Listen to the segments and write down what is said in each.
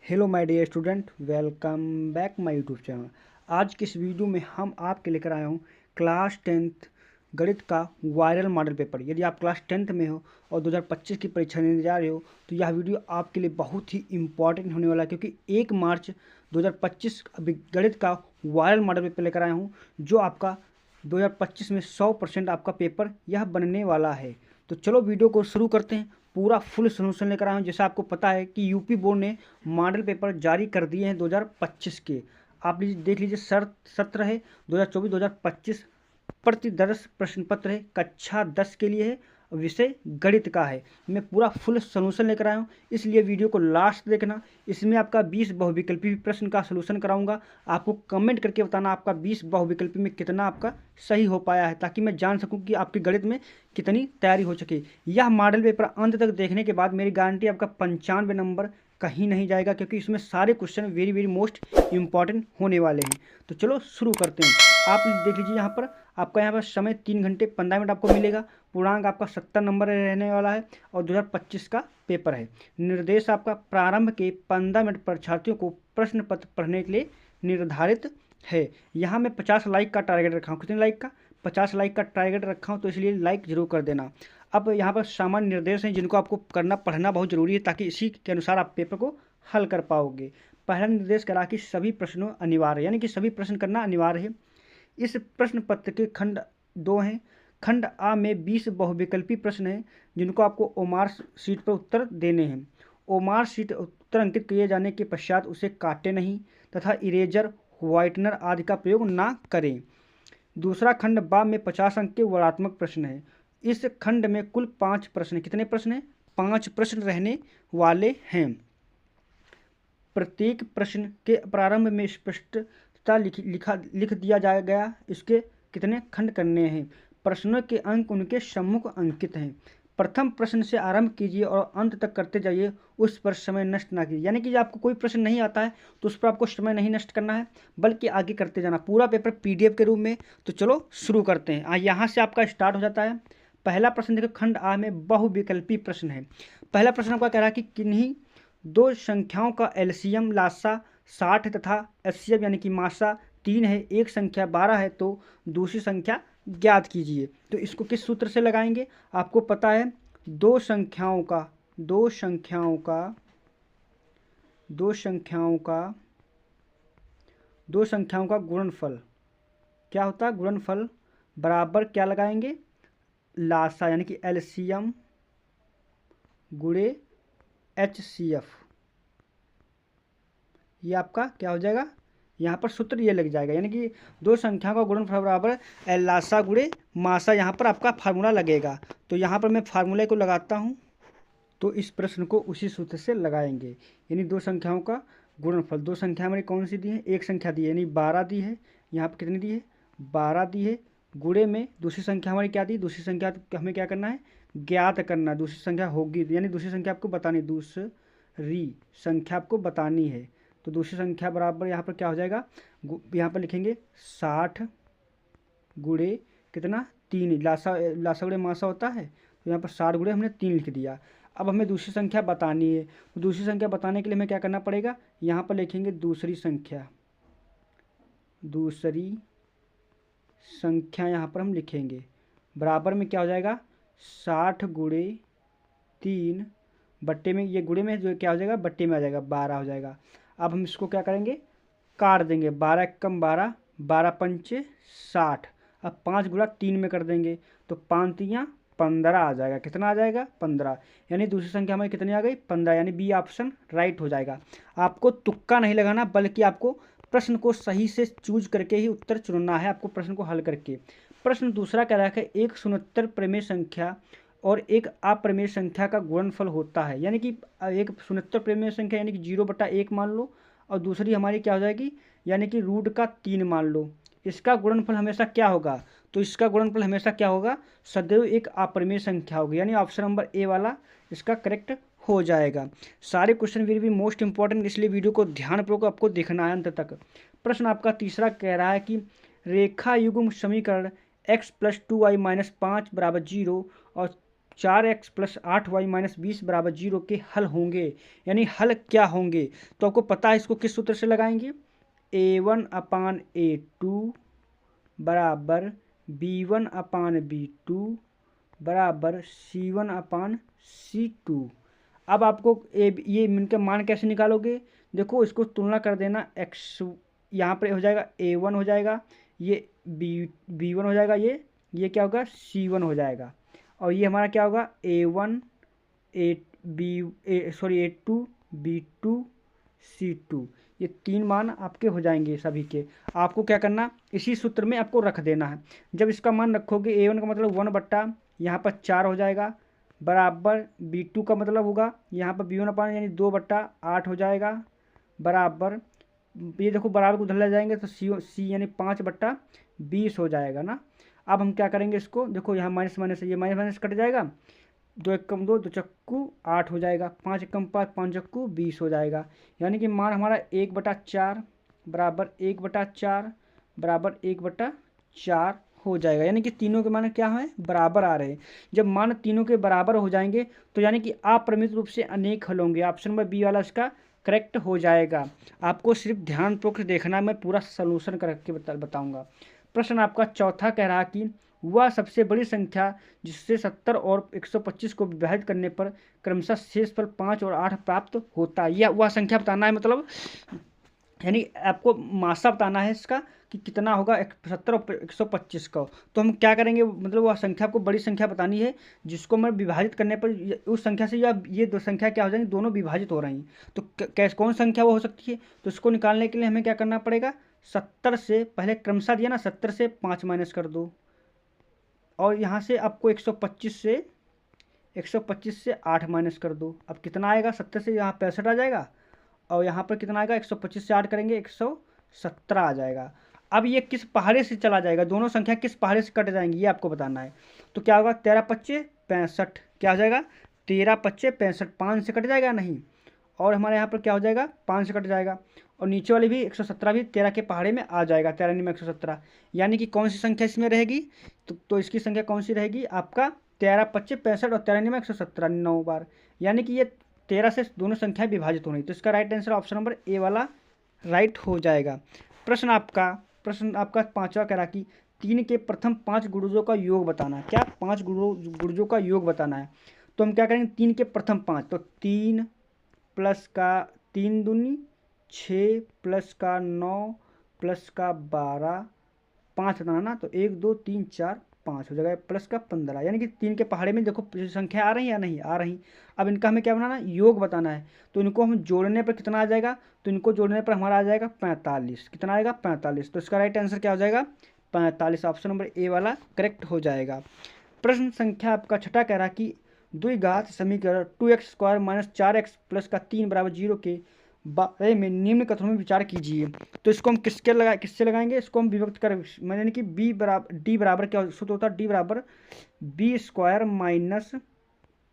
Hello my dear student, welcome back my YouTube channel. आज के इस वीडियो में हम आपके लेकर आए हूँ क्लास 10th गणित का वायरल मॉडल पेपर। यदि आप क्लास 10th में हो और 2025 की परीक्षा देने जा रहे हो तो यह वीडियो आपके लिए बहुत ही इम्पॉर्टेंट होने वाला है, क्योंकि 1 मार्च 2025 गणित का वायरल मॉडल पेपर लेकर आया हूँ, जो आपका 2025 में 100% आपका पेपर यह बनने वाला है। तो चलो वीडियो को शुरू करते हैं। पूरा फुल सोल्यूशन लेकर आया हूँ। जैसा आपको पता है कि यूपी बोर्ड ने मॉडल पेपर जारी कर दिए हैं 2025 के। आप देख लीजिए, सत्र है 2024-2025, प्रति 10 प्रश्न पत्र है, कक्षा 10 के लिए है, विषय गणित का है। मैं पूरा फुल सोल्यूशन लेकर आया हूँ, इसलिए वीडियो को लास्ट देखना। इसमें आपका 20 बहुविकल्पी प्रश्न का सोल्यूशन कराऊंगा। आपको कमेंट करके बताना आपका 20 बहुविकल्पी में कितना आपका सही हो पाया है, ताकि मैं जान सकूं कि आपकी गणित में कितनी तैयारी हो सके। यह मॉडल पेपर अंत तक देखने के बाद मेरी गारंटी आपका 95 नंबर कहीं नहीं जाएगा, क्योंकि इसमें सारे question very very most important होने वाले हैं। तो चलो शुरू करते हैं। आप देख लीजिए, यहाँ पर आपका यहाँ पर समय 3 घंटे 15 मिनट आपको मिलेगा। पूर्णांक आपका 70 नंबर रहने वाला है और 2025 का पेपर है। निर्देश आपका प्रारंभ के 15 मिनट परीक्षार्थियों को प्रश्न पत्र पढ़ने के लिए निर्धारित है। यहाँ मैं 50 लाइक का टारगेट रखा हूँ। कितने लाइक का? 50 लाइक का टारगेट रखा हूँ, तो इसलिए लाइक जरूर कर देना। अब यहाँ पर सामान्य निर्देश हैं जिनको आपको पढ़ना बहुत जरूरी है, ताकि इसी के अनुसार आप पेपर को हल कर पाओगे। पहला निर्देश करा कि सभी प्रश्नों अनिवार्य, यानी कि सभी प्रश्न करना अनिवार्य है। इस प्रश्न पत्र के खंड 2 हैं। खंड आ में 20 बहुविकल्पी प्रश्न हैं, जिनको आपको ओमार शीट पर उत्तर देने हैं। ओमार शीट उत्तर अंकित किए जाने के पश्चात उसे काटे नहीं तथा इरेजर, व्हाइटनर आदि का प्रयोग ना करें। दूसरा खंड बा में 50 अंक के वर्णात्मक प्रश्न है। इस खंड में कुल 5 प्रश्न। कितने प्रश्न हैं? 5 प्रश्न रहने वाले हैं। प्रत्येक प्रश्न के प्रारंभ में स्पष्टता लिख दिया गया इसके कितने खंड करने हैं। प्रश्नों के अंक उनके सम्मुख अंकित हैं। प्रथम प्रश्न से आरंभ कीजिए और अंत तक करते जाइए, उस पर समय नष्ट ना कीजिए। यानी कि आपको कोई प्रश्न नहीं आता है तो उस पर आपको समय नहीं नष्ट करना है, बल्कि आगे करते जाना। पूरा पेपर PDF के रूप में। तो चलो शुरू करते हैं। यहाँ से आपका स्टार्ट हो जाता है। पहला प्रश्न देखो, खंड आ में बहुविकल्पी प्रश्न है। पहला प्रश्न आपका कह रहा है कि किन्हीं दो संख्याओं का एलसीएम लासा 60 तथा एचसीएफ यानी कि मासा 3 है। एक संख्या 12 है तो दूसरी संख्या ज्ञात कीजिए। तो इसको किस सूत्र से लगाएंगे? आपको पता है, दो संख्याओं का गुणनफल क्या होता है? गुणनफल बराबर क्या लगाएंगे? लासा यानी कि एलसीएम गुणे HCF। ये आपका क्या हो जाएगा? यहाँ पर सूत्र ये लग जाएगा, यानी कि दो संख्याओं का गुणनफल बराबर लासा गुणे मासा। यहाँ पर आपका फार्मूला लगेगा। तो यहाँ पर मैं फार्मूले को लगाता हूँ, तो इस प्रश्न को उसी सूत्र से लगाएंगे। यानी दो संख्याओं का गुणनफल। दो संख्या हमारी कौन सी दी है? एक संख्या दी है, यानी 12 दी है। यहाँ पर कितनी दी है? 12 दी है। गुणे में दूसरी संख्या हमारी क्या दी? दूसरी संख्या हमें क्या करना है? ज्ञात करना। दूसरी संख्या होगी, यानी दूसरी संख्या आपको बतानी, दूसरी संख्या आपको बतानी है। तो दूसरी संख्या बराबर यहाँ पर क्या हो जाएगा? यहाँ पर लिखेंगे 60 गुणे कितना? 3। लासा गुणे मासा होता है, तो यहाँ पर 60 गुणे हमने 3 लिख दिया। अब हमें दूसरी संख्या बतानी है, तो दूसरी संख्या बताने के लिए हमें क्या करना पड़ेगा? यहाँ पर लिखेंगे दूसरी संख्या यहाँ पर हम लिखेंगे बराबर में क्या हो जाएगा? 60 गुणे 3 बट्टे में, ये गुणे में जो क्या हो जाएगा? बट्टे में आ जाएगा, 12 हो जाएगा। अब हम इसको क्या करेंगे? काट देंगे। 12 कम 12, 12 पंचे 60। अब 5 गुणा 3 में कर देंगे, तो 5 तियाँ 15 आ जाएगा। कितना आ जाएगा? 15। यानी दूसरी संख्या हमारी कितनी आ गई? 15। यानी बी ऑप्शन राइट हो जाएगा। आपको तुक्का नहीं लगाना, बल्कि आपको प्रश्न को सही से चूज करके ही उत्तर चुनना है, आपको प्रश्न को हल करके। प्रश्न दूसरा कह रहा है, एक शून्योत्तर प्रमेय संख्या और एक अप्रमेय संख्या का गुणनफल होता है। यानी कि एक शून्योत्तर प्रमेय संख्या यानी कि 0/1 मान लो, और दूसरी हमारी क्या हो जाएगी? यानी कि √3 मान लो। इसका गुणनफल हमेशा क्या होगा? तो इसका गुणनफल हमेशा क्या होगा? सदैव एक अप्रमेय संख्या होगी। यानी ऑप्शन नंबर ए वाला इसका करेक्ट हो जाएगा। सारे question will be most important, इसलिए वीडियो को ध्यानपूर्वक आपको देखना है अंत तक। प्रश्न आपका तीसरा कह रहा है कि रेखा युग्म समीकरण x + 2y - 5 = 0 और 4x प्लस 8y माइनस 20 बराबर 0 के हल होंगे, यानी हल क्या होंगे। तो आपको पता है इसको किस सूत्र से लगाएंगे, a1/a2 बराबर b1/b2 बराबर c1/c2। अब आपको ये इनके मान कैसे निकालोगे, देखो इसको तुलना कर देना, x यहाँ पर हो जाएगा a1 हो जाएगा, ये b1 हो जाएगा, ये क्या होगा c1 हो जाएगा, और ये हमारा क्या होगा a1 a2 b2 c2। ये 3 मान आपके हो जाएंगे सभी के। आपको क्या करना, इसी सूत्र में आपको रख देना है। जब इसका मान रखोगे a1 का मतलब 1/, यहाँ पर 4 हो जाएगा, बराबर b2 का मतलब होगा यहाँ पर b1 यानी 2/8 हो जाएगा, बराबर ये देखो बराबर को उधर ले जाएंगे तो सी यानी 5/20 हो जाएगा ना। अब हम क्या करेंगे इसको, देखो यहाँ माइनस माइनस ये माइनस माइनस कट जाएगा, 2 एकम 2 2 चक्कू 8 हो जाएगा, 5 एकम 5 5 चक्कू 20 हो जाएगा, यानी कि मान हमारा 1/4 बराबर 1/4 बराबर 1/4 हो जाएगा, यानी कि तीनों के मान क्या है बराबर आ रहे हैं। जब मान तीनों के बराबर हो जाएंगे तो यानी कि अप्रमित रूप से अनेक हल होंगे। ऑप्शन नंबर बी वाला इसका करेक्ट हो जाएगा। आपको सिर्फ ध्यानपूर्वक देखना, मैं पूरा सलूशन करके बताऊंगा। प्रश्न आपका चौथा कह रहा कि वह सबसे बड़ी संख्या जिससे 70 और 125 को विभाजित करने पर क्रमशः शेष पर 5 और 8 प्राप्त होता है, यह वह संख्या बताना है, मतलब यानी आपको मासा बताना है इसका कि कितना होगा 70 और 125 का। तो हम क्या करेंगे, मतलब वह संख्या आपको बड़ी संख्या बतानी है जिसको मैं विभाजित करने पर उस संख्या से या ये दो संख्या क्या हो जाएंगी, दोनों विभाजित हो रही हैं। तो कैसे कौन संख्या वो हो सकती है, तो इसको निकालने के लिए हमें क्या करना पड़ेगा, 70 से पहले क्रमशः दिया ना, 70 से 5 माइनस कर दो, और यहाँ से आपको 125 से 8 माइनस कर दो। अब कितना आएगा, 70 से यहाँ 65 आ जाएगा, और यहाँ पर कितना आएगा 125 से 8 करेंगे 117 आ जाएगा। अब ये किस पहाड़े से चला जाएगा, दोनों संख्या किस पहाड़े से कट जाएंगी ये आपको बताना है। तो क्या होगा 13×5 = 65, क्या हो जाएगा 13×5 = 65, 5 से कट जाएगा नहीं, और हमारे यहाँ पर क्या हो जाएगा 5 से कट जाएगा, और नीचे वाली भी 117 भी 13 के पहाड़े में आ जाएगा, 13 में 117, यानी कि कौन सी संख्या इसमें रहेगी, तो इसकी संख्या कौन सी रहेगी आपका 13×5 = 65 और 13 में 117 9 बार, यानी कि ये 13 से दोनों संख्याएं विभाजित हो रही। तो इसका right answer option number A वाला राइट हो जाएगा। प्रश्न आपका पांचवा कह रहा कि 3 के प्रथम 5 गुणजों का योग बताना है। क्या 5 गुणजों का योग बताना है। तो हम क्या करेंगे 3 के प्रथम 5, तो 3 प्लस का 3 दूनी 6 प्लस का 9 प्लस का 12 5 बताना ना, तो 1 2 3 4 5 हो जाएगा, प्लस का 15, यानी कि 3 के पहाड़े में देखो संख्या आ रही या नहीं आ रही। अब इनका हमें क्या बनाना है, योग बताना है। तो इनको हम जोड़ने पर कितना आ जाएगा, तो इनको जोड़ने पर हमारा आ जाएगा 45, कितना आएगा 45। तो इसका राइट आंसर क्या हो जाएगा 45, ऑप्शन नंबर ए वाला करेक्ट हो जाएगा। प्रश्न संख्या आपका छठा कह रहा कि द्विघात समीकरण 2x² - 4x + 3 = 0 के बारे में निम्न कथनों में विचार कीजिए। तो इसको हम किससे लगाएंगे, इसको हम विभक्त कर, यानी कि डी बराबर क्या सूत्र होता है, डी बराबर b² -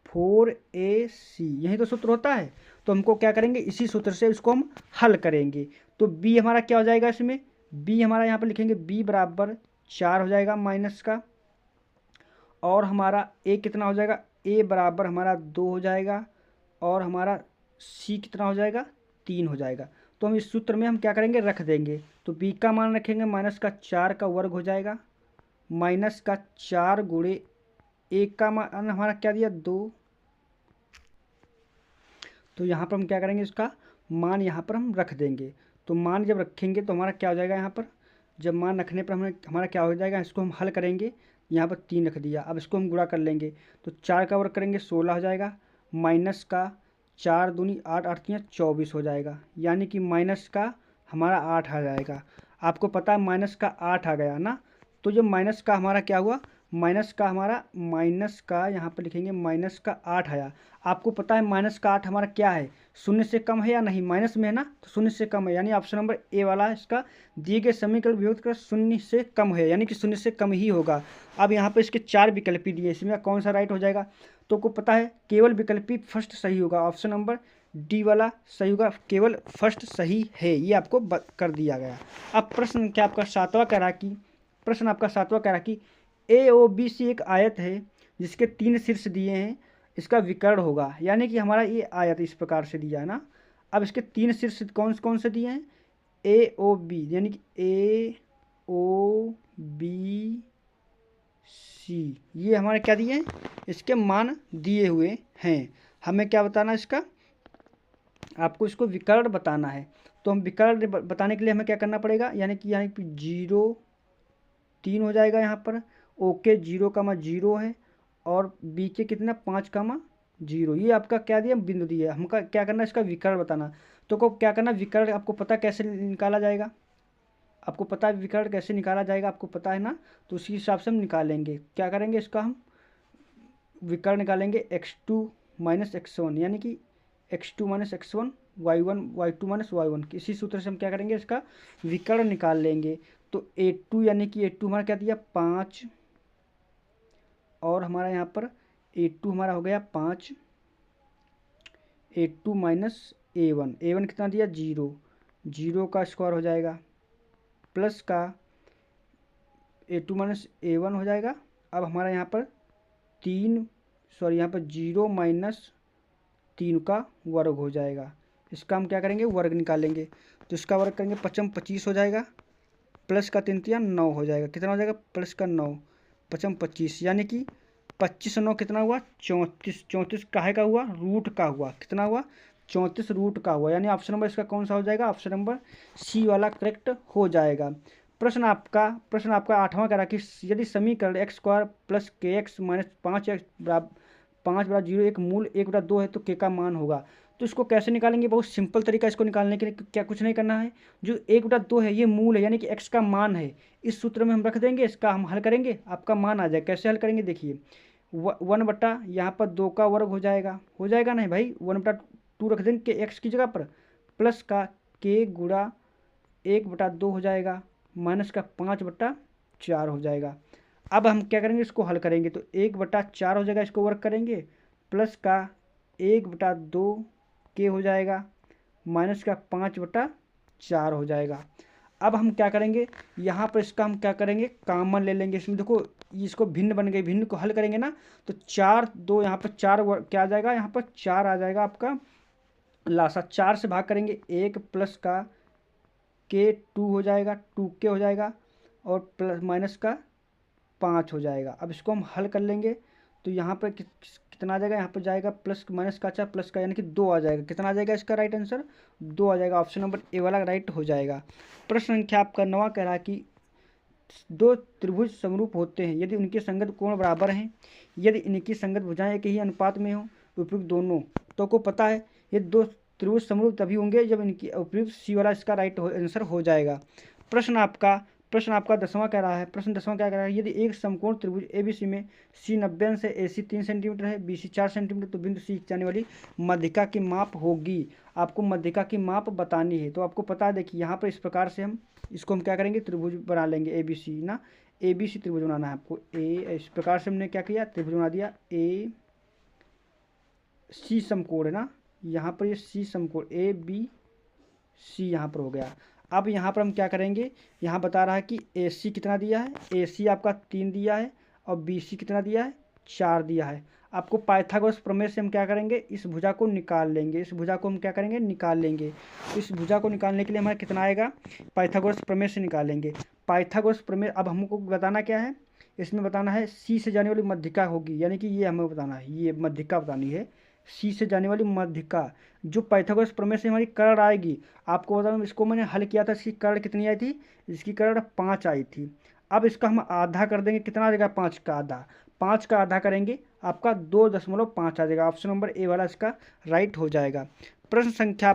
4ac, यही तो सूत्र होता है। तो हमको क्या करेंगे, इसी सूत्र से इसको हम हल करेंगे। तो b हमारा क्या हो जाएगा, इसमें b हमारा यहाँ पर लिखेंगे b बराबर 4 हो जाएगा माइनस का, और हमारा a कितना हो जाएगा, a बराबर हमारा 2 हो जाएगा, और हमारा c कितना हो जाएगा 3 हो जाएगा। तो हम इस सूत्र में हम क्या करेंगे, रख देंगे। तो b का मान रखेंगे -4 का वर्ग हो जाएगा, -4 गुणे a का मान हमारा क्या दिया 2। तो यहाँ पर हम क्या करेंगे, इसका मान यहाँ पर हम रख देंगे। तो मान जब रखेंगे तो हमारा क्या हो जाएगा, यहाँ पर जब मान रखने पर हमारा क्या हो जाएगा, इसको हम हल करेंगे। यहाँ पर 3 रख दिया, अब इसको हम गुणा कर लेंगे। तो 4 का वर्ग करेंगे 16 हो जाएगा, माइनस का 4 दूनी 8 8 3 24 हो जाएगा, यानी कि माइनस का हमारा 8 आ जाएगा। आपको पता है माइनस का 8 आ गया ना। तो जब माइनस का हमारा क्या हुआ, माइनस का यहाँ पर लिखेंगे -8 आया। आपको पता है -8 हमारा क्या है, 0 से कम है या नहीं, माइनस में है ना, तो 0 से कम है, यानी ऑप्शन नंबर ए वाला इसका दिए गए समीकरण विभक्त कर 0 से कम है, यानी कि 0 से कम ही होगा। अब यहाँ पर इसके 4 विकल्पी दिए, इसमें कौन सा राइट हो जाएगा, तो को पता है केवल विकल्पी फर्स्ट सही होगा, ऑप्शन नंबर डी वाला सही होगा, केवल फर्स्ट सही है, ये आपको कर दिया गया। अब प्रश्न क्या आपका सातवां कह रहा कि ए ओ बी सी एक आयत है जिसके 3 शीर्ष दिए हैं इसका विकर्ण होगा, यानी कि हमारा ये आयत इस प्रकार से दिया है ना। अब इसके 3 शीर्ष कौन कौन से दिए हैं, ए ओ बी, यानी कि ए ओ बी सी, ये हमारे क्या दिए हैं, इसके मान दिए हुए हैं। हमें क्या बताना है इसका, आपको इसको विकर्ण बताना है। तो हम विकर्ण बताने के लिए हमें क्या करना पड़ेगा, यानी कि 0 3 हो जाएगा यहाँ पर, ओ के 0, 0 है, और बी के कितना 5, 0, ये आपका क्या दिया, बिंदु दिया। हमका क्या करना है, इसका विकर्ण बताना। तो को क्या करना, विकर्ण आपको पता कैसे निकाला जाएगा, आपको पता है विकर्ण कैसे निकाला जाएगा, आपको पता है ना। तो उसी हिसाब से हम निकालेंगे, क्या करेंगे, इसका हम विकर्ण निकालेंगे x2 माइनस x1, यानी कि x2 minus x1, y1 y2 minus y1, इसी सूत्र से हम क्या करेंगे, इसका विकर्ण निकाल लेंगे। तो a2 यानी कि a2 हमारा क्या दिया 5, और हमारा यहाँ पर a2 हमारा हो गया 5, a2 माइनस a1 कितना दिया 0, 0 का स्क्वायर हो जाएगा, प्लस का a2 माइनस a1 हो जाएगा। अब हमारा यहाँ पर यहाँ पर 0 माइनस 3 का वर्ग हो जाएगा। इसका हम क्या करेंगे, वर्ग निकालेंगे। तो इसका वर्ग करेंगे 5 25 हो जाएगा, प्लस का 3 3 9 हो जाएगा। कितना हो जाएगा, प्लस का 9, 5 25, यानी कि 25 9 कितना हुआ 34, 34 काहे का हुआ, रूट का हुआ, कितना हुआ 34 रूट का हुआ, यानी ऑप्शन नंबर इसका कौन सा हो जाएगा, ऑप्शन नंबर सी वाला करेक्ट हो जाएगा। प्रश्न आपका 8वां कह रहा कि यदि समीकरण x स्क्वायर प्लस के एक्स माइनस 5x बराबर 0 एक मूल 1/2 है तो k का मान होगा। तो इसको कैसे निकालेंगे, बहुत सिंपल तरीका इसको निकालने के लिए, क्या कुछ नहीं करना है। जो 1/2 है ये मूल है, यानी कि x का मान है, इस सूत्र में हम रख देंगे, इसका हम हल करेंगे, आपका मान आ जाएगा। कैसे हल करेंगे देखिए, 1 यहाँ पर 2 का वर्ग हो जाएगा नहीं भाई, 1/2 रख देंगे x की जगह पर, प्लस का k गुणा 1/2 हो जाएगा, माइनस का 5/4 हो जाएगा। अब हम क्या करेंगे, इसको हल करेंगे तो 1/4 हो जाएगा, इसको वर्क करेंगे, प्लस का 1/2 के हो जाएगा, माइनस का 5/4 हो जाएगा। अब हम क्या करेंगे, यहाँ पर इसका हम क्या करेंगे, कॉमन ले लेंगे। इसमें देखो इसको भिन्न बन गई, भिन्न को हल करेंगे ना, तो 4 2 यहाँ पर 4 क्या आ जाएगा, यहाँ पर 4 आ जाएगा आपका लासा, 4 से भाग करेंगे 1, प्लस का के 2 हो जाएगा, 2 के हो जाएगा, और प्लस माइनस का 5 हो जाएगा। अब इसको हम हल कर लेंगे तो यहाँ पर कितना आ जाएगा, यहाँ पर जाएगा प्लस माइनस का, अच्छा प्लस का, यानी कि 2 आ जाएगा। कितना आ जाएगा इसका राइट आंसर, 2 आ जाएगा, ऑप्शन नंबर ए वाला राइट हो जाएगा। प्रश्न संख्या आपका 9 कह रहा है कि 2 त्रिभुज समरूप होते हैं यदि उनके संगत कोण बराबर हैं, यदि इनकी संगत भुजाएं एक ही अनुपात में हो, उपयुक्त दोनों। तो को पता है ये 2 त्रिभुज समरूप तभी होंगे जब इनकी उपयुक्त, सी वाला इसका राइट आंसर हो जाएगा। प्रश्न आपका 10वां कह रहा है, प्रश्न 10वां क्या कह रहा है, यदि एक समकोण त्रिभुज एबीसी में सी 90 अंश है, एसी 3 सेंटीमीटर है, बीसी 4 सेंटीमीटर, तो बिंदु सी जाने वाली मध्यिका की माप होगी। आपको मध्यिका की माप बतानी है। तो आपको पता है, देखिए यहाँ पर इस प्रकार से हम इसको हम क्या करेंगे, त्रिभुज बना लेंगे ए बी सी ना, ए बी सी त्रिभुज बनाना है आपको। इस प्रकार से हमने क्या किया, त्रिभुज बना दिया, ए सी समकोण है ना, यहाँ पर ये सी समकोण ए बी सी यहाँ पर हो गया। अब यहाँ पर हम क्या करेंगे, यहाँ बता रहा है कि ए सी कितना दिया है, ए सी आपका 3 दिया है, और बी सी कितना दिया है 4 दिया है। आपको पाइथागोरस प्रमेय से हम क्या करेंगे, इस भुजा को निकाल लेंगे, इस भुजा को हम क्या करेंगे, निकाल लेंगे। इस भुजा को निकालने के लिए हमारा कितना आएगा, पाइथागोरस प्रमेय से निकालेंगे। पाइथागोरस प्रमेय अब हमको बताना क्या है, इसमें बताना है सी से जाने वाली मध्यिका होगी, यानी कि ये हमें बताना है, ये मध्यिका बतानी है, सी से जाने वाली मध्यिका जो पाइथागोरस प्रमेय से हमारी कर्ण आएगी। आपको बता दूं, इसको मैंने हल किया था, इसकी कर्ण कितनी आई थी, इसकी कर्ण 5 आई थी। अब इसका हम आधा कर देंगे, कितना आ जाएगा 5 का आधा, 5 का आधा करेंगे आपका 2.5 आ जाएगा। ऑप्शन नंबर ए वाला इसका राइट हो जाएगा। प्रश्न संख्या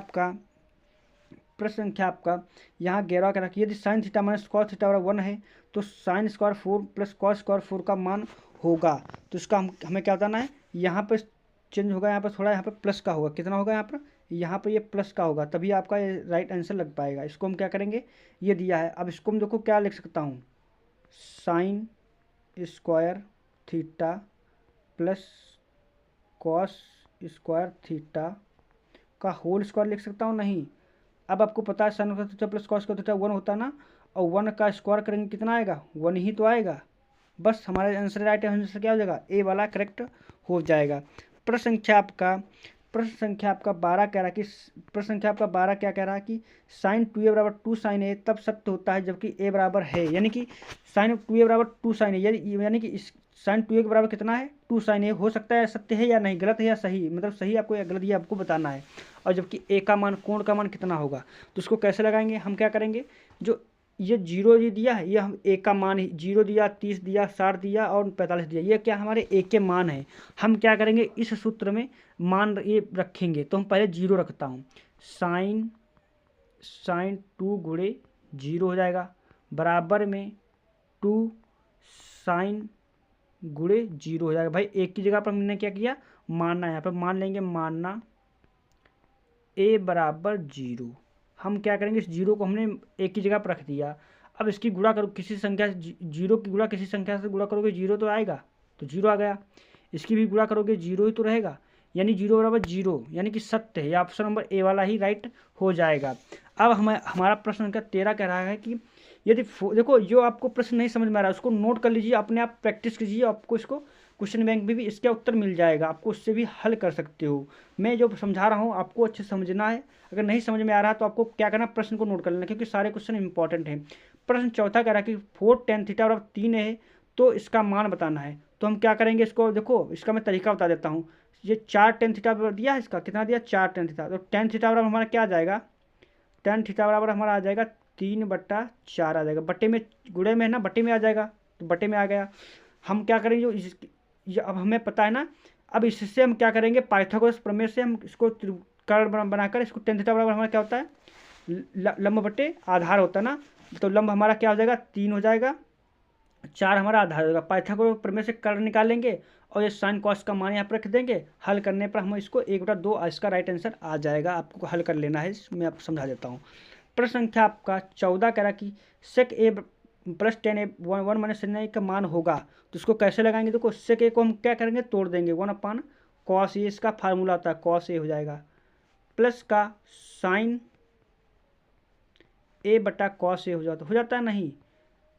आपका यहाँ 11 का रखिए, यदि sine theta minus cos theta बराबर 1 है तो sine square 4 plus cos square 4 का मान होगा। तो इसका हमें क्या बताना है, यहाँ पर चेंज होगा, यहाँ पर थोड़ा, यहाँ पर प्लस का होगा, कितना होगा यहाँ पर ये प्लस का होगा, तभी आपका ये राइट आंसर लग पाएगा। इसको हम क्या करेंगे, ये दिया है, अब इसको हम देखो क्या लिख सकता हूँ, sine square theta plus cos square theta का होल स्क्वायर लिख सकता हूँ, नहीं। अब आपको पता है sine theta plus cos square theta 1 होता है ना, और 1 का स्क्वायर करेंगे कितना आएगा, 1 ही तो आएगा, बस हमारा आंसर राइट आंसर क्या हो जाएगा, ए वाला करेक्ट हो जाएगा। प्रश्न संख्या आपका 12 कह रहा है कि प्रश्न संख्या आपका 12 क्या कह रहा है कि साइन 2a बराबर 2 साइन ए तब सत्य होता है जबकि ए बराबर है, यानी कि साइन 2a बराबर 2 साइन ए, यानी कि इस साइन 2a के बराबर कितना है 2 साइन ए, हो सकता है सत्य है या नहीं, गलत है या सही, मतलब सही आपको या गलत ये आपको बताना है। और जबकि ए का मान, कोण का मान कितना होगा, तो उसको कैसे लगाएंगे, हम क्या करेंगे, जो ये 0 ये दिया है, ये हम ए का मान ही 0 दिया, 30 दिया, 60 दिया और 45 दिया, ये क्या हमारे ए के मान है। हम क्या करेंगे, इस सूत्र में मान ये रखेंगे, तो हम पहले 0 रखता हूँ, साइन 2 गुणे 0 हो जाएगा, बराबर में 2 साइन गुणे 0 हो जाएगा। भाई एक की जगह पर हमने क्या किया, मानना, यहाँ पर मान लेंगे, मानना ए बराबर 0। हम क्या करेंगे, इस 0 को हमने एक की जगह पर रख दिया। अब इसकी गुणा करो किसी संख्या से, 0 की गुणा किसी संख्या से गुणा करोगे 0 तो आएगा, तो 0 आ गया। इसकी भी गुणा करोगे 0 ही तो रहेगा, यानी 0 बराबर 0, यानी कि सत्य है, या ऑप्शन नंबर ए वाला ही राइट हो जाएगा। अब हमारा प्रश्न संख्या 13 कह रहा है कि यदि देखो, जो आपको प्रश्न नहीं समझ में आ रहा है उसको नोट कर लीजिए, अपने आप प्रैक्टिस कीजिए, आपको इसको क्वेश्चन बैंक में भी इसका उत्तर मिल जाएगा, आपको उससे भी हल कर सकते हो। मैं जो समझा रहा हूँ आपको अच्छे समझना है, अगर नहीं समझ में आ रहा तो आपको क्या करना, प्रश्न को नोट कर लेना, क्योंकि सारे क्वेश्चन इंपॉर्टेंट हैं। प्रश्न चौथा कह रहा है कि 4 tan थीटा बराबर 3 है तो इसका मान बताना है। तो हम क्या करेंगे, इसको देखो, इसका मैं तरीका बता देता हूँ। ये 4 tan थीटा दिया है, इसका कितना दिया, 4 tan थीटा, तो tan थीटा बराबर हमारा क्या आ जाएगा, tan थीटा बराबर हमारा आ जाएगा 3/4 आ जाएगा, बट्टे में, गुणे में है ना, बट्टे में आ जाएगा, तो बट्टे में आ गया। हम क्या करेंगे, जो अब हमें पता है ना, अब इससे हम क्या करेंगे, पाइथागोरस प्रमेय से हम इसको कर्ण बनाकर इसको tan थीटा बराबर हमारा क्या होता है, लंब बट्टे आधार होता है ना, तो लंब हमारा क्या हो जाएगा, 3 हो जाएगा, 4 हमारा आधार हो जाएगा। पाइथागोरस प्रमेय से कर्ण निकालेंगे और ये साइन कॉस का मान यहाँ पर रख देंगे, हल करने पर हम इसको 1/2 इसका राइट आंसर आ जाएगा। आपको हल कर लेना है, मैं आपको समझा देता हूँ। प्रश्न संख्या आपका 14 कह रहा कि सेक ए प्लस 10 1 माइनस साइन ए का मान होगा, तो इसको कैसे लगाएंगे, देखो सेक ए को हम क्या करेंगे, तोड़ देंगे, 1/cos ए, इसका फार्मूला होता है cos ए हो जाएगा, प्लस का साइन ए बटा cos ए हो जाता है नहीं,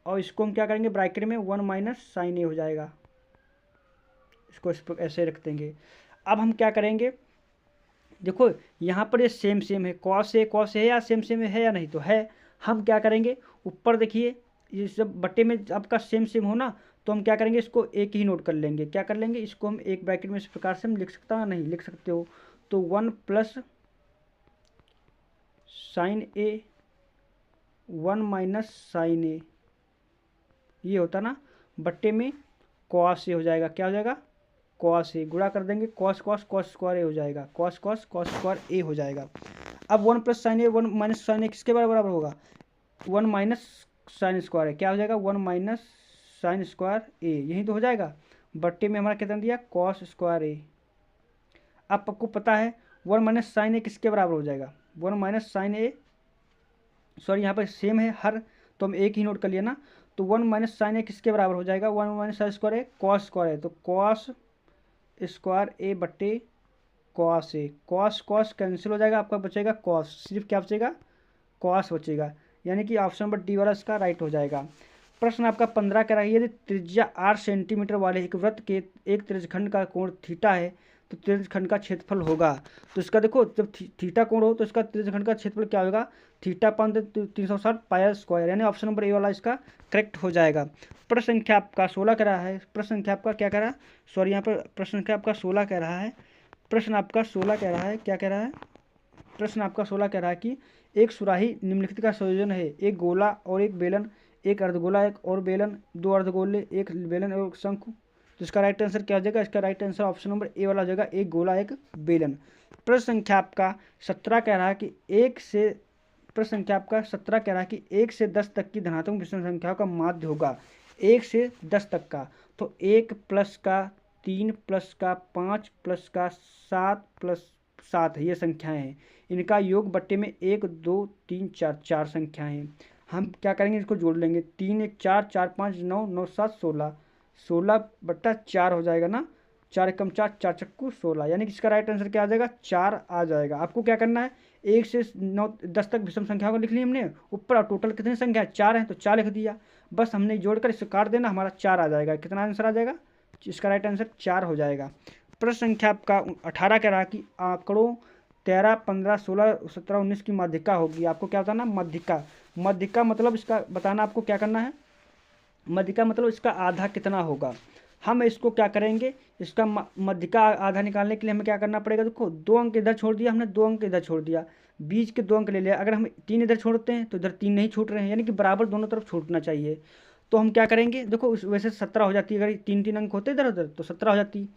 और इसको हम क्या करेंगे, ब्रैकेट में 1 माइनस साइन ए हो जाएगा, इसको इस पर ऐसे रख देंगे। अब हम क्या करेंगे, देखो यहाँ पर ये सेम है, कॉस है या सेम है या नहीं, तो है। हम क्या करेंगे, ऊपर देखिए ये सब बट्टे में आपका सेम हो ना, तो हम क्या करेंगे, इसको एक ही नोट कर लेंगे, क्या कर लेंगे, इसको हम एक ब्रैकेट में इस प्रकार से हम लिख सकता हूँ, नहीं लिख सकते हो, तो 1 प्लस साइन ए 1 माइनस साइन ए, ये होता ना, बट्टे में कॉस ए हो जाएगा, क्या हो जाएगा, कॉस ए, गुणा कर देंगे, कॉस स्क्वायर ए हो जाएगा, कॉस स्क्वायर ए हो जाएगा। अब 1 प्लस साइन ए 1 माइनस साइन ए किसके बराबर होगा, 1 माइनस साइन स्क्वायर है, क्या हो जाएगा, 1 माइनस साइन स्क्वायर ए, यही तो हो जाएगा, बट्टे में हमारा कितना दिया, कॉस स्क्वायर ए। अब आपको पता है 1 माइनस साइन ए किसके बराबर हो जाएगा, 1 माइनस साइन ए, सॉरी यहाँ पर सेम है हर, तो हम एक ही नोट कर लिया ना, तो 1 माइनस साइन ए किसके बराबर हो जाएगा, 1 माइनस साइन स्क्वायर ए कॉस स्क्वायर है, तो कॉस स्क्वायर ए बट्टे कॉस ए, कॉस कैंसिल हो जाएगा, आपका बचेगा कॉस, सिर्फ क्या बचेगा, कॉस बचेगा, यानी कि ऑप्शन नंबर डी वाला इसका राइट हो जाएगा। प्रश्न आपका 15 कह रहा है, यदि त्रिज्या 8 सेंटीमीटर वाले एक वृत्त के एक त्रिज्यखंड का कोण थीटा है तो त्रिज्यखंड का क्षेत्रफल होगा। तो इसका देखो, जब थीटा कोण हो तो इसका त्रिज्यखंड का क्षेत्रफल क्या होगा, थीटा 360 पाई स्क्वायर, यानी ऑप्शन नंबर ए वाला इसका करेक्ट हो जाएगा। प्रश्न संख्या आपका 16 कह रहा है, प्रश्न संख्या आपका क्या कह रहा है, सॉरी यहाँ पर प्रश्न संख्या आपका 16 कह रहा है, प्रश्न आपका 16 कह रहा है, क्या कह रहा है, प्रश्न आपका 16 कह रहा है कि एक सुराही निम्नलिखित का संयोजन है, एक गोला और एक बेलन, एक अर्धगोला एक और बेलन, 2 अर्धगोले एक बेलन और एक शंकु, तो इसका राइट आंसर क्या हो जाएगा, इसका right answer option number A वाला हो जाएगा, एक गोला एक बेलन। प्रश्न संख्या आपका 17 कह रहा है कि 1 से 1 से 10 तक की धनात्मक विषम संख्याओं का माध्य होगा, 1 से 10 तक का, तो 1 प्लस का 3 प्लस का 5 प्लस का 7 प्लस 7 ये संख्याएं हैं, इनका योग बट्टे में 1 2 3 4 4 संख्याएं हैं। हम क्या करेंगे, इसको जोड़ लेंगे, 3 1 4 4 5 9 9 7 16 16/4 हो जाएगा ना, 4 एकम 4 4 चक्कू 16, यानी कि इसका राइट आंसर क्या आ जाएगा, 4 आ जाएगा। आपको क्या करना है, 1 से 9 10 तक विषम संख्याओं को लिख ली हमने ऊपर, और टोटल कितनी संख्या 4 है तो 4 लिख दिया। बस हमने जोड़कर इसे काट देना, हमारा 4 आ जाएगा। कितना आंसर आ जाएगा? इसका राइट आंसर 4 हो जाएगा। प्रश्न संख्या आपका 18 कह रहा कि आंकड़ों 13, 15, 16, 17, 19 की माध्यिका होगी। आपको क्या बताना? माध्यिका। माध्यिका मतलब इसका बताना, आपको क्या करना है? माध्यिका मतलब इसका आधा कितना होगा। हम इसको क्या करेंगे, इसका माध्यिका आधा निकालने के लिए हमें क्या करना पड़ेगा? देखो 2 अंक इधर छोड़ दिया हमने, 2 अंक इधर छोड़ दिया, बीच के 2 अंक ले लिया। अगर हम 3 इधर छोड़ते हैं तो इधर 3 नहीं छूट रहे हैं, यानी कि बराबर दोनों तरफ छूटना चाहिए। तो हम क्या करेंगे, देखो वैसे 17 हो जाती है, अगर 3-3 अंक होते इधर उधर तो 17 हो जाती।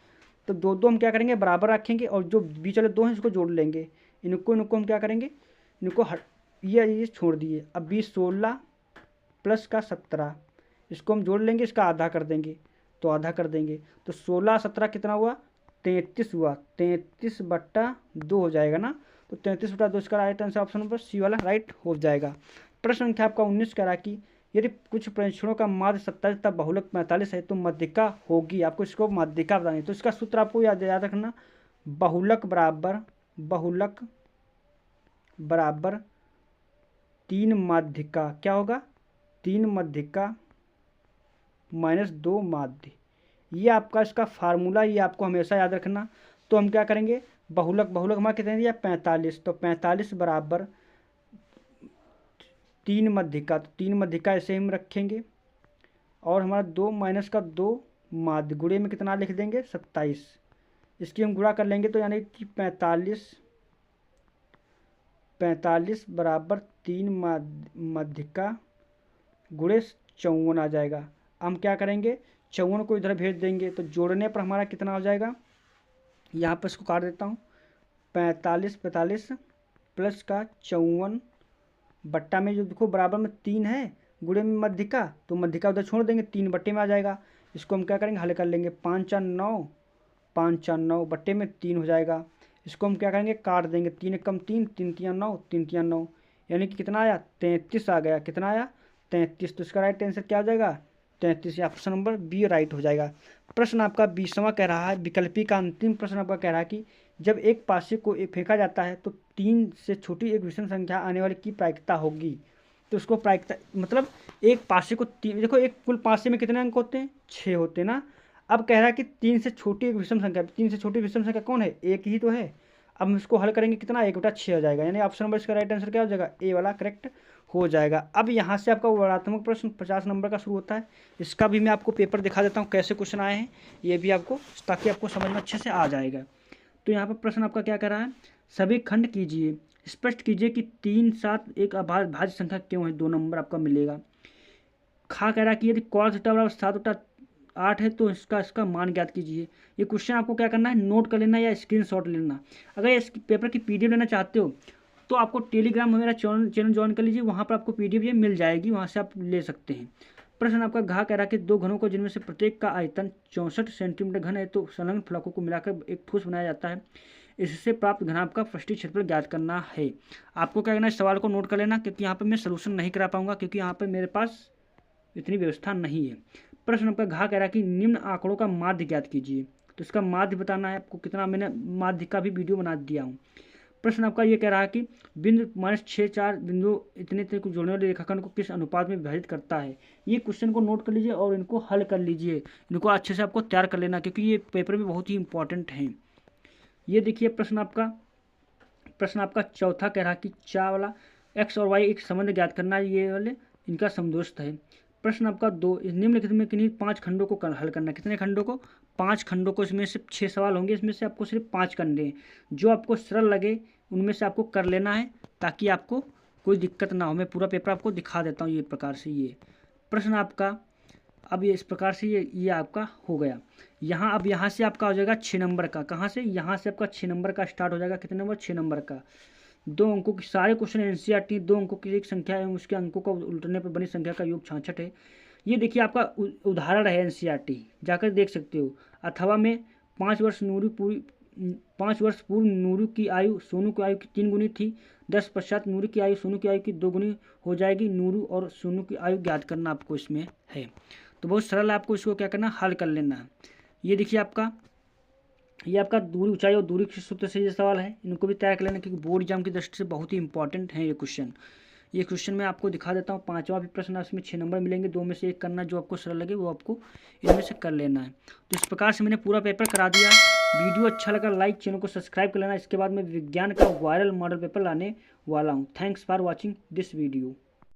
तो 2-2 हम क्या करेंगे, बराबर रखेंगे, और जो बीच वाले 2 हैं इसको जोड़ लेंगे। इनको हम क्या करेंगे, इनको ये छोड़ दिए। अब 20 16 प्लस का 17, इसको हम जोड़ लेंगे, इसका आधा कर देंगे, तो आधा कर देंगे। तो 16 17 कितना हुआ? 33 हुआ। 33/2 हो जाएगा ना। तो 33/2 इसका right answer option number C वाला राइट हो जाएगा। प्रश्न संख्या आपका 19 कह रहा कि यदि कुछ प्रेक्षणों का माध्य 27 तथा बहुलक 45 है तो माध्यिका होगी। आपको इसको माध्यिका बतानी है, तो इसका सूत्र आपको याद रखना, बहुलक बराबर 3 माध्यिका। क्या होगा? 3 माध्यिका माइनस 2 माध्य। ये आपका इसका फार्मूला, ये आपको हमेशा याद रखना। तो हम क्या करेंगे, बहुलक हमारा कितने दिया? 45। तो 45 बराबर 3 माध्यिका। तो 3 माध्यिका ऐसे हम रखेंगे, और हमारा 2 माइनस का 2 माध्य, गुणे में कितना लिख देंगे? 27। इसकी हम गुणा कर लेंगे, तो यानी कि 45 बराबर 3 माध्यिका गुणे 54 आ जाएगा। हम क्या करेंगे, 54 को इधर भेज देंगे, तो जोड़ने पर हमारा कितना हो जाएगा? यहाँ पर इसको काट देता हूँ। 45 प्लस का 54 बट्टा में जो देखो बराबर में 3 है, गुणे में माध्यिका, तो माध्यिका उधर छोड़ देंगे, 3 बट्टे में आ जाएगा। इसको हम क्या करेंगे, हल कर लेंगे। 5 4 9, 5 4 9 बट्टे में 3 हो जाएगा। इसको हम क्या करेंगे, काट देंगे। 3 1 कम 3, 3 3 9, 3 3 9, यानी कि कितना आया? 33 आ गया। कितना आया? 33। तो इसका राइट आंसर क्या हो जाएगा? 33। ऑप्शन नंबर बी राइट हो जाएगा। प्रश्न आपका 20वां कह रहा है, विकल्पी का अंतिम प्रश्न आपका कह रहा है कि जब एक पासे को फेंका जाता है तो 3 से छोटी एक विषम संख्या आने वाली की प्रायिकता होगी। तो उसको प्रायिकता मतलब एक पासे को 3, देखो एक कुल पासे में कितने अंक होते हैं? 6 होते हैं ना। अब कह रहा है कि 3 से छोटी एक विषम संख्या, 3 से छोटी विषम संख्या कौन है? एक ही तो है। अब हम इसको हल करेंगे, कितना? 1/6 हो जाएगा, यानी ऑप्शन नंबर इसका राइट आंसर क्या हो जाएगा? ए वाला करेक्ट हो जाएगा। अब यहाँ से आपका वर्णात्मक प्रश्न 50 नंबर का शुरू होता है। इसका भी मैं आपको पेपर दिखा देता हूँ कैसे क्वेश्चन आए हैं, ये भी आपको, ताकि आपको समझ में अच्छे से आ जाएगा। तो यहाँ पर प्रश्न आपका क्या कर रहा है, सभी खंड कीजिए, स्पष्ट कीजिए कि 3 7 एक भाज्य संख्या क्यों है। 2 नंबर आपका मिलेगा। खा कह रहा है कि यदि cos थीटा बराबर 7/8 है तो इसका मान ज्ञात कीजिए। ये क्वेश्चन आपको क्या करना है, नोट कर लेना या स्क्रीनशॉट लेना। अगर इस पेपर की PDF लेना चाहते हो तो आपको टेलीग्राम में मेरा चैनल ज्वाइन कर लीजिए, वहाँ पर आपको PDF ये मिल जाएगी, वहाँ से आप ले सकते हैं। प्रश्न आपका घा कह रहा है कि 2 घनों को जिनमें से प्रत्येक का आयतन 64 सेंटीमीटर घन है तो संलग्न फलकों को मिलाकर एक ठोस बनाया जाता है। इससे प्राप्त घनाभ का पृष्ठीय क्षेत्रफल ज्ञात करना है। आपको क्या करना है, इस सवाल को नोट कर लेना, क्योंकि यहाँ पर मैं सोल्यूशन नहीं करा पाऊंगा, क्योंकि यहाँ पर मेरे पास इतनी व्यवस्था नहीं है। प्रश्न आपका घा कह रहा है कि निम्न आंकड़ों का माध्य ज्ञात कीजिए। तो इसका माध्य बताना है आपको कितना, मैंने माध्य का भी वीडियो बना दिया हूँ। प्रश्न आपका ये कह रहा है कि बिंदु -6 4 बिंदु इतने को जोड़ने वाले रेखाखंड को किस अनुपात में विभाजित करता है। ये क्वेश्चन को नोट कर लीजिए और इनको हल कर लीजिए, इनको अच्छे से आपको तैयार कर लेना, क्योंकि ये पेपर में बहुत ही इंपॉर्टेंट हैं। ये देखिए प्रश्न आपका चौथा कह रहा है कि चा वाला x और y एक संबंध ज्ञात करना है, ये वाले इनका समदोष्ट है। प्रश्न आपका 2, निम्नलिखित में किन्हीं 5 खंडों को हल करना है। कितने खंडों को? 5 खंडों को। इसमें से 6 सवाल होंगे, इसमें से आपको सिर्फ 5 करने हैं। जो आपको सरल लगे उनमें से आपको कर लेना है, ताकि आपको कोई दिक्कत ना हो। मैं पूरा पेपर आपको दिखा देता हूँ। ये प्रकार से ये प्रश्न आपका, अब ये इस प्रकार से ये आपका हो गया। अब यहाँ से आपका हो जाएगा 6 नंबर का। कहाँ से? यहाँ से आपका 6 नंबर का स्टार्ट हो जाएगा। कितने नंबर? 6 नंबर का। 2 अंकों की सारे क्वेश्चन NCERT, 2 अंकों की एक संख्या है, उसके अंकों को उल्टने पर बनी संख्या का योग 66 है। ये देखिए आपका उदाहरण है, NCERT जाकर देख सकते हो। अथवा में 5 वर्ष पूर्व नूरू की आयु सोनू की आयु की 3 गुनी थी। 10 पश्चात नूरू की आयु सोनू की आयु की 2 गुनी हो जाएगी। नूरू और सोनू की आयु ज्ञात करना आपको इसमें है। तो बहुत सरल है, आपको इसको क्या करना, हल कर लेना है। ये देखिए आपका ये आपका दूरी, ऊंचाई और दूरी के सूत्र से ये सवाल है, इनको भी तैयार कर लेना क्योंकि बोर्ड एग्जाम की दृष्टि से बहुत ही इंपॉर्टेंट है ये क्वेश्चन। ये क्वेश्चन मैं आपको दिखा देता हूँ। 5वां भी प्रश्न है, उसमें 6 नंबर मिलेंगे, 2 में से एक करना, जो आपको सरल लगे वो आपको इनमें से कर लेना है। तो इस प्रकार से मैंने पूरा पेपर करा दिया। वीडियो अच्छा लगा लाइक, चैनल को सब्सक्राइब कर लेना। इसके बाद मैं विज्ञान का वायरल मॉडल पेपर लाने वाला हूँ। Thanks for watching this video.